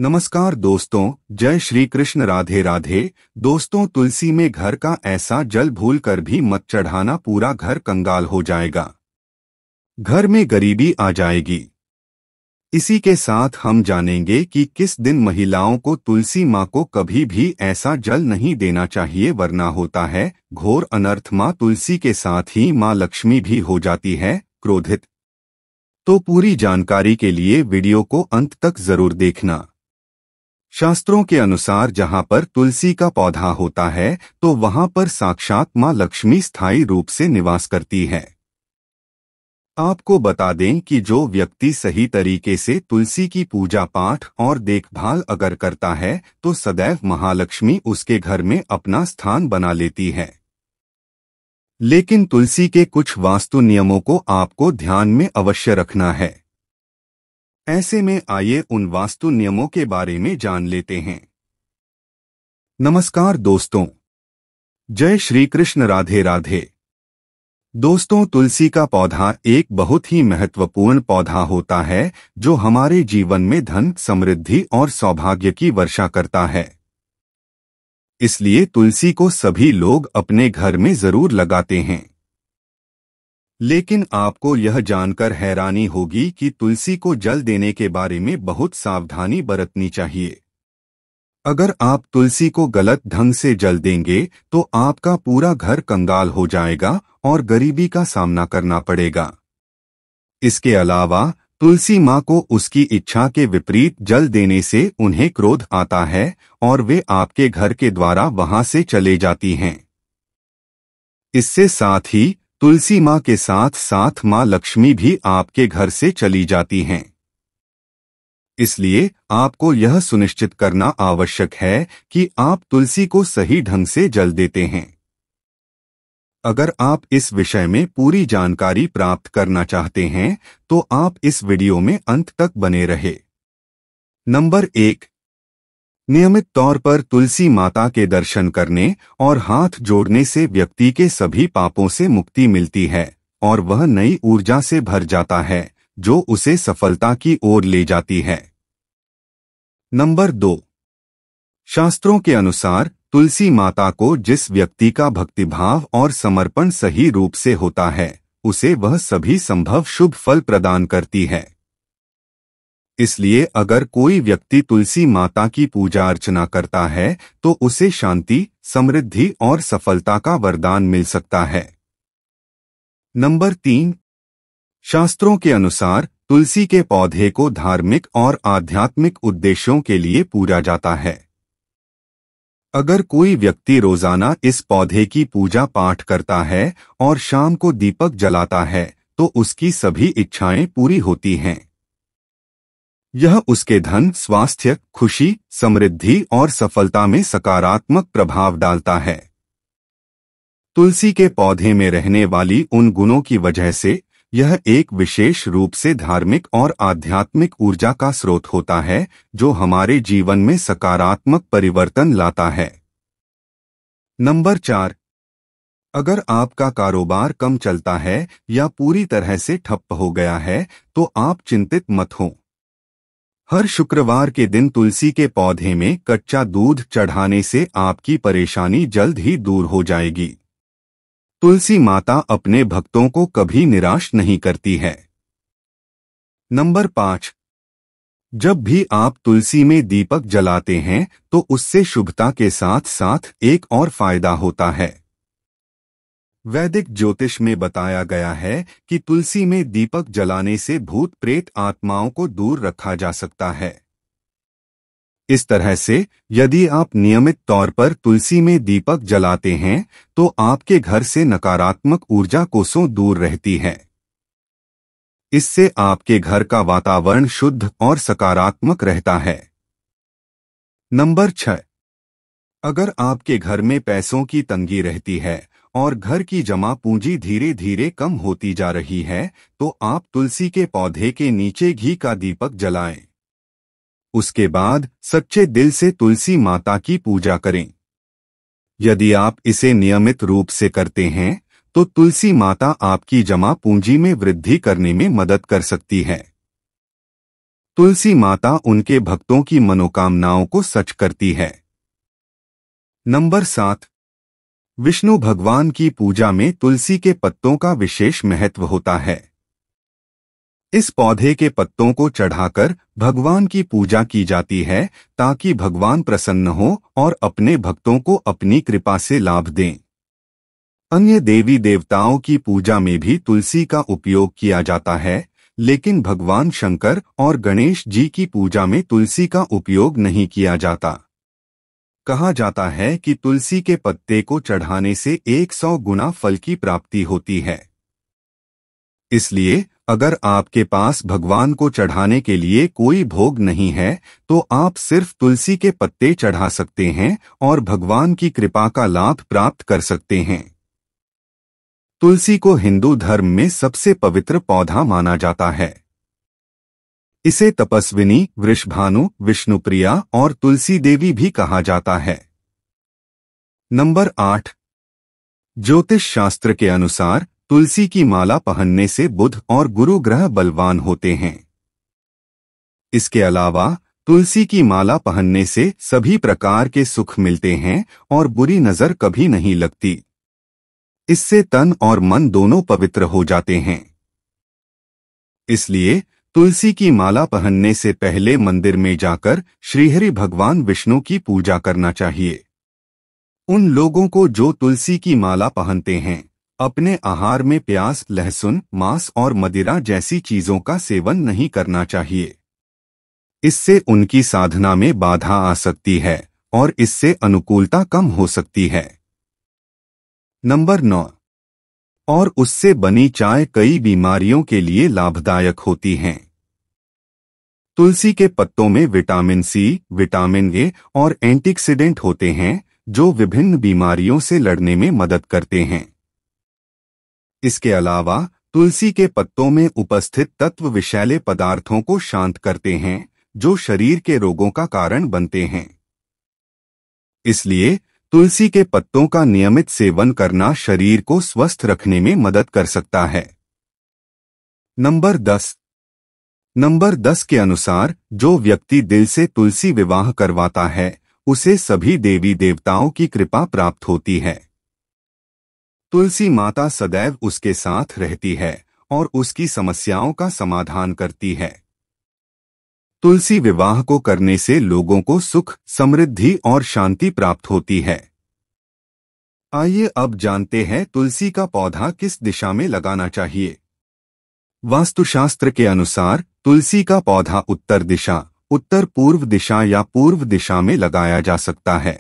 नमस्कार दोस्तों, जय श्री कृष्ण। राधे राधे। दोस्तों, तुलसी में घर का ऐसा जल भूल कर भी मत चढ़ाना, पूरा घर कंगाल हो जाएगा, घर में गरीबी आ जाएगी। इसी के साथ हम जानेंगे कि किस दिन महिलाओं को तुलसी माँ को कभी भी ऐसा जल नहीं देना चाहिए, वरना होता है घोर अनर्थ। माँ तुलसी के साथ ही माँ लक्ष्मी भी हो जाती है क्रोधित। तो पूरी जानकारी के लिए वीडियो को अंत तक जरूर देखना। शास्त्रों के अनुसार जहाँ पर तुलसी का पौधा होता है तो वहाँ पर साक्षात माँ लक्ष्मी स्थायी रूप से निवास करती है। आपको बता दें कि जो व्यक्ति सही तरीके से तुलसी की पूजा पाठ और देखभाल अगर करता है तो सदैव महालक्ष्मी उसके घर में अपना स्थान बना लेती है। लेकिन तुलसी के कुछ वास्तु नियमों को आपको ध्यान में अवश्य रखना है। ऐसे में आइए उन वास्तु नियमों के बारे में जान लेते हैं। नमस्कार दोस्तों, जय श्री कृष्ण। राधे राधे। दोस्तों, तुलसी का पौधा एक बहुत ही महत्वपूर्ण पौधा होता है जो हमारे जीवन में धन, समृद्धि और सौभाग्य की वर्षा करता है। इसलिए तुलसी को सभी लोग अपने घर में जरूर लगाते हैं। लेकिन आपको यह जानकर हैरानी होगी कि तुलसी को जल देने के बारे में बहुत सावधानी बरतनी चाहिए। अगर आप तुलसी को गलत ढंग से जल देंगे तो आपका पूरा घर कंगाल हो जाएगा और गरीबी का सामना करना पड़ेगा। इसके अलावा तुलसी माँ को उसकी इच्छा के विपरीत जल देने से उन्हें क्रोध आता है और वे आपके घर के द्वारा वहां से चले जाती हैं। इससे साथ ही तुलसी माँ के साथ साथ माँ लक्ष्मी भी आपके घर से चली जाती हैं। इसलिए आपको यह सुनिश्चित करना आवश्यक है कि आप तुलसी को सही ढंग से जल देते हैं। अगर आप इस विषय में पूरी जानकारी प्राप्त करना चाहते हैं तो आप इस वीडियो में अंत तक बने रहे। नंबर 1, नियमित तौर पर तुलसी माता के दर्शन करने और हाथ जोड़ने से व्यक्ति के सभी पापों से मुक्ति मिलती है और वह नई ऊर्जा से भर जाता है जो उसे सफलता की ओर ले जाती है। नंबर 2, शास्त्रों के अनुसार तुलसी माता को जिस व्यक्ति का भक्तिभाव और समर्पण सही रूप से होता है उसे वह सभी संभव शुभ फल प्रदान करती है। इसलिए अगर कोई व्यक्ति तुलसी माता की पूजा अर्चना करता है तो उसे शांति, समृद्धि और सफलता का वरदान मिल सकता है। नंबर 3, शास्त्रों के अनुसार तुलसी के पौधे को धार्मिक और आध्यात्मिक उद्देश्यों के लिए पूजा जाता है। अगर कोई व्यक्ति रोजाना इस पौधे की पूजा पाठ करता है और शाम को दीपक जलाता है तो उसकी सभी इच्छाएं पूरी होती हैं। यह उसके धन, स्वास्थ्य, खुशी, समृद्धि और सफलता में सकारात्मक प्रभाव डालता है। तुलसी के पौधे में रहने वाली उन गुणों की वजह से यह एक विशेष रूप से धार्मिक और आध्यात्मिक ऊर्जा का स्रोत होता है जो हमारे जीवन में सकारात्मक परिवर्तन लाता है। नंबर 4, अगर आपका कारोबार कम चलता है या पूरी तरह से ठप हो गया है तो आप चिंतित मत हों। हर शुक्रवार के दिन तुलसी के पौधे में कच्चा दूध चढ़ाने से आपकी परेशानी जल्द ही दूर हो जाएगी। तुलसी माता अपने भक्तों को कभी निराश नहीं करती है। नंबर 5, जब भी आप तुलसी में दीपक जलाते हैं तो उससे शुभता के साथ साथ एक और फायदा होता है। वैदिक ज्योतिष में बताया गया है कि तुलसी में दीपक जलाने से भूत प्रेत आत्माओं को दूर रखा जा सकता है। इस तरह से यदि आप नियमित तौर पर तुलसी में दीपक जलाते हैं तो आपके घर से नकारात्मक ऊर्जा कोसों दूर रहती है। इससे आपके घर का वातावरण शुद्ध और सकारात्मक रहता है। नंबर 6, अगर आपके घर में पैसों की तंगी रहती है और घर की जमा पूंजी धीरे धीरे कम होती जा रही है तो आप तुलसी के पौधे के नीचे घी का दीपक जलाएं। उसके बाद सच्चे दिल से तुलसी माता की पूजा करें। यदि आप इसे नियमित रूप से करते हैं तो तुलसी माता आपकी जमा पूंजी में वृद्धि करने में मदद कर सकती है। तुलसी माता उनके भक्तों की मनोकामनाओं को सच करती है। नंबर 7। विष्णु भगवान की पूजा में तुलसी के पत्तों का विशेष महत्व होता है। इस पौधे के पत्तों को चढ़ाकर भगवान की पूजा की जाती है ताकि भगवान प्रसन्न हो और अपने भक्तों को अपनी कृपा से लाभ दें। अन्य देवी देवताओं की पूजा में भी तुलसी का उपयोग किया जाता है, लेकिन भगवान शंकर और गणेश जी की पूजा में तुलसी का उपयोग नहीं किया जाता। कहा जाता है कि तुलसी के पत्ते को चढ़ाने से 100 गुना फल की प्राप्ति होती है। इसलिए अगर आपके पास भगवान को चढ़ाने के लिए कोई भोग नहीं है तो आप सिर्फ तुलसी के पत्ते चढ़ा सकते हैं और भगवान की कृपा का लाभ प्राप्त कर सकते हैं। तुलसी को हिंदू धर्म में सबसे पवित्र पौधा माना जाता है। इसे तपस्विनी, वृषभानु, विष्णुप्रिया और तुलसी देवी भी कहा जाता है। नंबर 8। ज्योतिष शास्त्र के अनुसार तुलसी की माला पहनने से बुध और गुरु ग्रह बलवान होते हैं। इसके अलावा तुलसी की माला पहनने से सभी प्रकार के सुख मिलते हैं और बुरी नजर कभी नहीं लगती। इससे तन और मन दोनों पवित्र हो जाते हैं। इसलिए तुलसी की माला पहनने से पहले मंदिर में जाकर श्रीहरि भगवान विष्णु की पूजा करना चाहिए। उन लोगों को जो तुलसी की माला पहनते हैं अपने आहार में प्याज, लहसुन, मांस और मदिरा जैसी चीजों का सेवन नहीं करना चाहिए। इससे उनकी साधना में बाधा आ सकती है और इससे अनुकूलता कम हो सकती है। नंबर 9। और उससे बनी चाय कई बीमारियों के लिए लाभदायक होती हैं। तुलसी के पत्तों में विटामिन सी, विटामिन ए और एंटीऑक्सीडेंट होते हैं जो विभिन्न बीमारियों से लड़ने में मदद करते हैं। इसके अलावा तुलसी के पत्तों में उपस्थित तत्व विषैले पदार्थों को शांत करते हैं जो शरीर के रोगों का कारण बनते हैं। इसलिए तुलसी के पत्तों का नियमित सेवन करना शरीर को स्वस्थ रखने में मदद कर सकता है। नंबर 10। नंबर 10 के अनुसार जो व्यक्ति दिल से तुलसी विवाह करवाता है उसे सभी देवी देवताओं की कृपा प्राप्त होती है। तुलसी माता सदैव उसके साथ रहती है और उसकी समस्याओं का समाधान करती है। तुलसी विवाह को करने से लोगों को सुख, समृद्धि और शांति प्राप्त होती है। आइए अब जानते हैं तुलसी का पौधा किस दिशा में लगाना चाहिए। वास्तुशास्त्र के अनुसार तुलसी का पौधा उत्तर दिशा, उत्तर पूर्व दिशा या पूर्व दिशा में लगाया जा सकता है।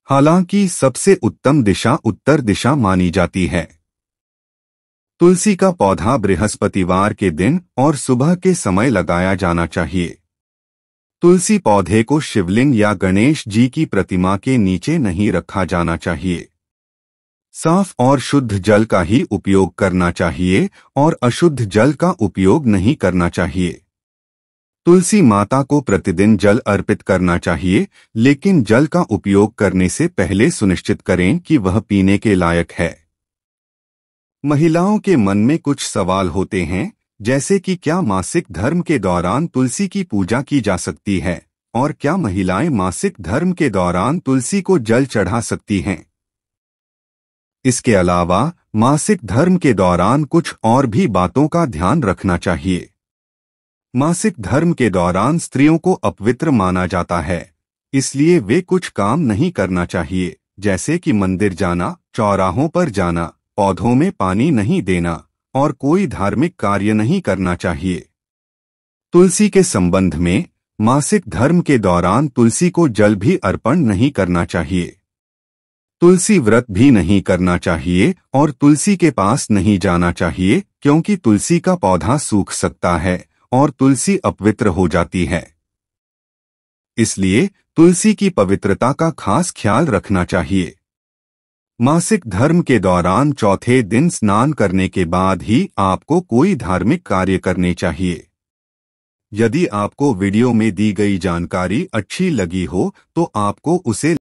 हालांकि सबसे उत्तम दिशा उत्तर दिशा मानी जाती है। तुलसी का पौधा बृहस्पतिवार के दिन और सुबह के समय लगाया जाना चाहिए। तुलसी पौधे को शिवलिंग या गणेश जी की प्रतिमा के नीचे नहीं रखा जाना चाहिए। साफ और शुद्ध जल का ही उपयोग करना चाहिए और अशुद्ध जल का उपयोग नहीं करना चाहिए। तुलसी माता को प्रतिदिन जल अर्पित करना चाहिए, लेकिन जल का उपयोग करने से पहले सुनिश्चित करें कि वह पीने के लायक है। महिलाओं के मन में कुछ सवाल होते हैं, जैसे कि क्या मासिक धर्म के दौरान तुलसी की पूजा की जा सकती है और क्या महिलाएं मासिक धर्म के दौरान तुलसी को जल चढ़ा सकती हैं। इसके अलावा मासिक धर्म के दौरान कुछ और भी बातों का ध्यान रखना चाहिए। मासिक धर्म के दौरान स्त्रियों को अपवित्र माना जाता है, इसलिए वे कुछ काम नहीं करना चाहिए, जैसे कि मंदिर जाना, चौराहों पर जाना, पौधों में पानी नहीं देना और कोई धार्मिक कार्य नहीं करना चाहिए। तुलसी के संबंध में मासिक धर्म के दौरान तुलसी को जल भी अर्पण नहीं करना चाहिए। तुलसी व्रत भी नहीं करना चाहिए और तुलसी के पास नहीं जाना चाहिए, क्योंकि तुलसी का पौधा सूख सकता है और तुलसी अपवित्र हो जाती है। इसलिए तुलसी की पवित्रता का खास ख्याल रखना चाहिए। मासिक धर्म के दौरान चौथे दिन स्नान करने के बाद ही आपको कोई धार्मिक कार्य करने चाहिए। यदि आपको वीडियो में दी गई जानकारी अच्छी लगी हो तो आपको उसे